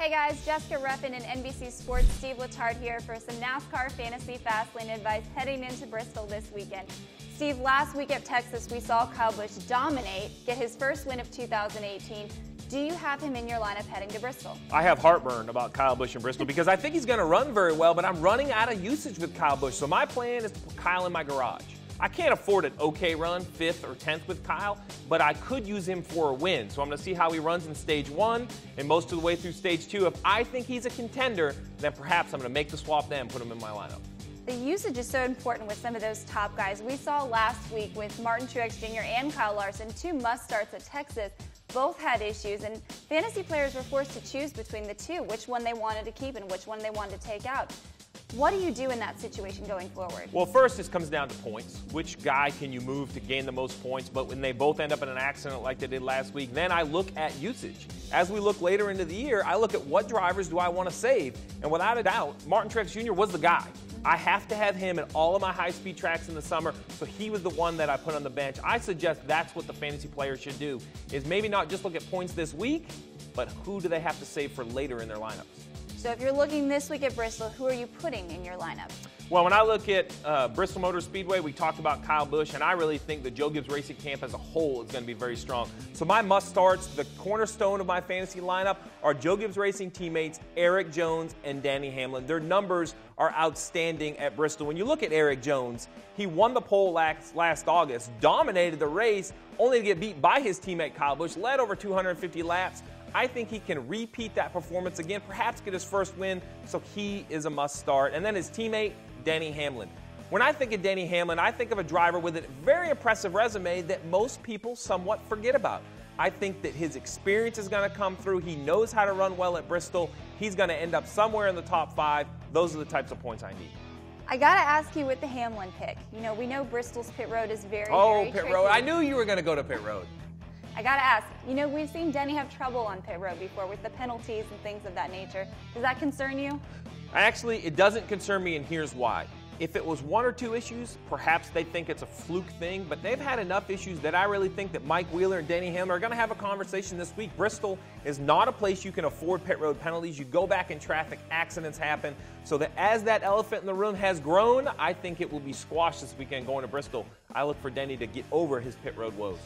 Hey guys, Jessica Ruffin and NBC Sports' Steve Letarte here for some NASCAR Fantasy Fastlane advice heading into Bristol this weekend. Steve, last week at Texas we saw Kyle Busch dominate, get his first win of 2018. Do you have him in your lineup heading to Bristol? I have heartburn about Kyle Busch in Bristol because I think he's going to run very well, but I'm running out of usage with Kyle Busch. So my plan is to put Kyle in my garage. I can't afford an okay run, 5th or 10th with Kyle, but I could use him for a win. So I'm going to see how he runs in Stage 1 and most of the way through Stage 2. If I think he's a contender, then perhaps I'm going to make the swap then and put him in my lineup. The usage is so important with some of those top guys. We saw last week with Truex Jr. and Kyle Larson, 2 must-starts at Texas. Both had issues, and fantasy players were forced to choose between the two, which one they wanted to keep and which one they wanted to take out. What do you do in that situation going forward? Well, first, this comes down to points. Which guy can you move to gain the most points? But when they both end up in an accident like they did last week, then I look at usage. As we look later into the year, I look at what drivers do I want to save. And without a doubt, Truex Jr. was the guy. I have to have him at all of my high-speed tracks in the summer, so he was the one that I put on the bench. I suggest that's what the fantasy players should do, is maybe not just look at points this week, but who do they have to save for later in their lineups. So if you're looking this week at Bristol, who are you putting in your lineup? Well, when I look at Bristol Motor Speedway, we talked about Kyle Busch, and I really think the Joe Gibbs Racing camp as a whole is going to be very strong. So my must-starts, the cornerstone of my fantasy lineup, are Joe Gibbs Racing teammates Erik Jones and Denny Hamlin. Their numbers are outstanding at Bristol. When you look at Erik Jones, he won the pole last August, dominated the race, only to get beat by his teammate Kyle Busch, led over 250 laps. I think he can repeat that performance again, perhaps get his first win, so he is a must-start. And then his teammate, Denny Hamlin. When I think of Denny Hamlin, I think of a driver with a very impressive resume that most people somewhat forget about. I think that his experience is going to come through. He knows how to run well at Bristol. He's going to end up somewhere in the top 5. Those are the types of points I need. I got to ask you with the Hamlin pick. You know, we know Bristol's pit road is very pit tricky. road. I knew you were going to go to pit road. I got to ask, you know, we've seen Denny have trouble on pit road before with the penalties and things of that nature. Does that concern you? Actually, it doesn't concern me, and here's why. If it was 1 or 2 issues, perhaps they think it's a fluke thing, but they've had enough issues that I really think that Mike Wheeler and Denny Hamlin are going to have a conversation this week. Bristol is not a place you can afford pit road penalties. You go back in traffic, accidents happen. So that as that elephant in the room has grown, I think it will be squashed this weekend going to Bristol. I look for Denny to get over his pit road woes.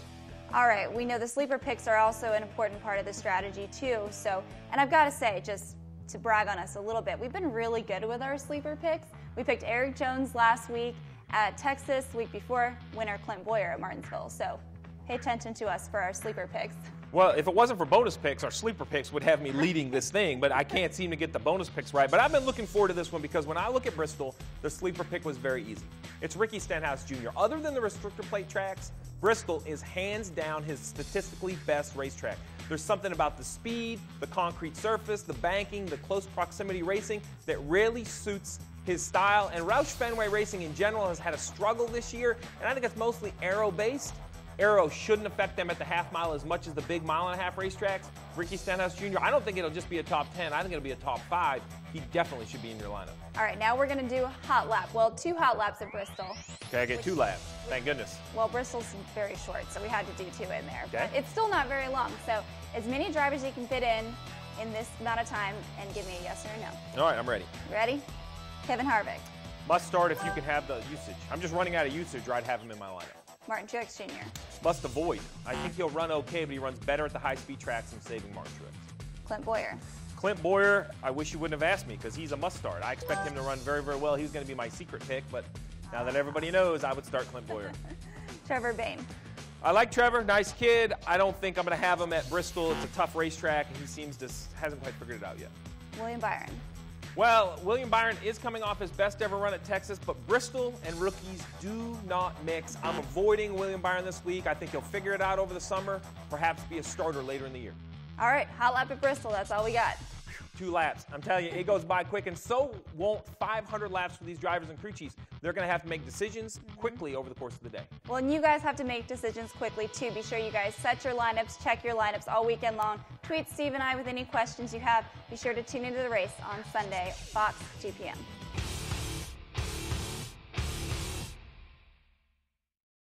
All right, we know the sleeper picks are also an important part of the strategy too. So, and I've got to say, just to brag on us a little bit, we've been really good with our sleeper picks. We picked Erik Jones last week at Texas, the week before, winner Clint Boyer at Martinsville. So pay attention to us for our sleeper picks. Well, if it wasn't for bonus picks, our sleeper picks would have me leading this thing, but I can't seem to get the bonus picks right. But I've been looking forward to this one because when I look at Bristol, the sleeper pick was very easy. It's Ricky Stenhouse Jr. Other than the restrictor plate tracks, Bristol is hands down his statistically best racetrack. There's something about the speed, the concrete surface, the banking, the close proximity racing that really suits his style. And Roush Fenway Racing in general has had a struggle this year, and I think it's mostly aero-based. Aero shouldn't affect them at the half mile as much as the big mile-and-a-half racetracks. Ricky Stenhouse Jr., I don't think it'll just be a top 10. I think it'll be a top 5. He definitely should be in your lineup. All right, now we're going to do hot lap. Well, 2 hot laps at Bristol. Okay, I get 2 laps. Thank goodness. Well, Bristol's very short, so we had to do 2 in there. Okay. But it's still not very long. So as many drivers you can fit in this amount of time, and give me a yes or a no. All right, I'm ready. Ready? Kevin Harvick. Must start if you can have the usage. I'm just running out of usage, or I'd have him in my lineup. Truex Jr. Must avoid. I think he'll run okay, but he runs better at the high-speed tracks than saving Truex. Clint Boyer. Clint Boyer, I wish you wouldn't have asked me because he's a must-start. I expect him to run very, very well. He was going to be my secret pick, but now that everybody knows, I would start Clint Boyer. Trevor Bayne. I like Trevor, nice kid. I don't think I'm going to have him at Bristol. It's a tough racetrack, and he seems to hasn't quite figured it out yet. William Byron. Well, William Byron is coming off his best ever run at Texas, but Bristol and rookies do not mix. I'm avoiding William Byron this week. I think he'll figure it out over the summer, perhaps be a starter later in the year. All right, hot lap at Bristol. That's all we got. 2 laps. I'm telling you, it goes by quick, and so won't 500 laps for these drivers and crew chiefs. They're going to have to make decisions quickly over the course of the day. Well, and you guys have to make decisions quickly, too. Be sure you guys set your lineups, check your lineups all weekend long. Tweet Steve and I with any questions you have. Be sure to tune into the race on Sunday, Fox, 2 p.m.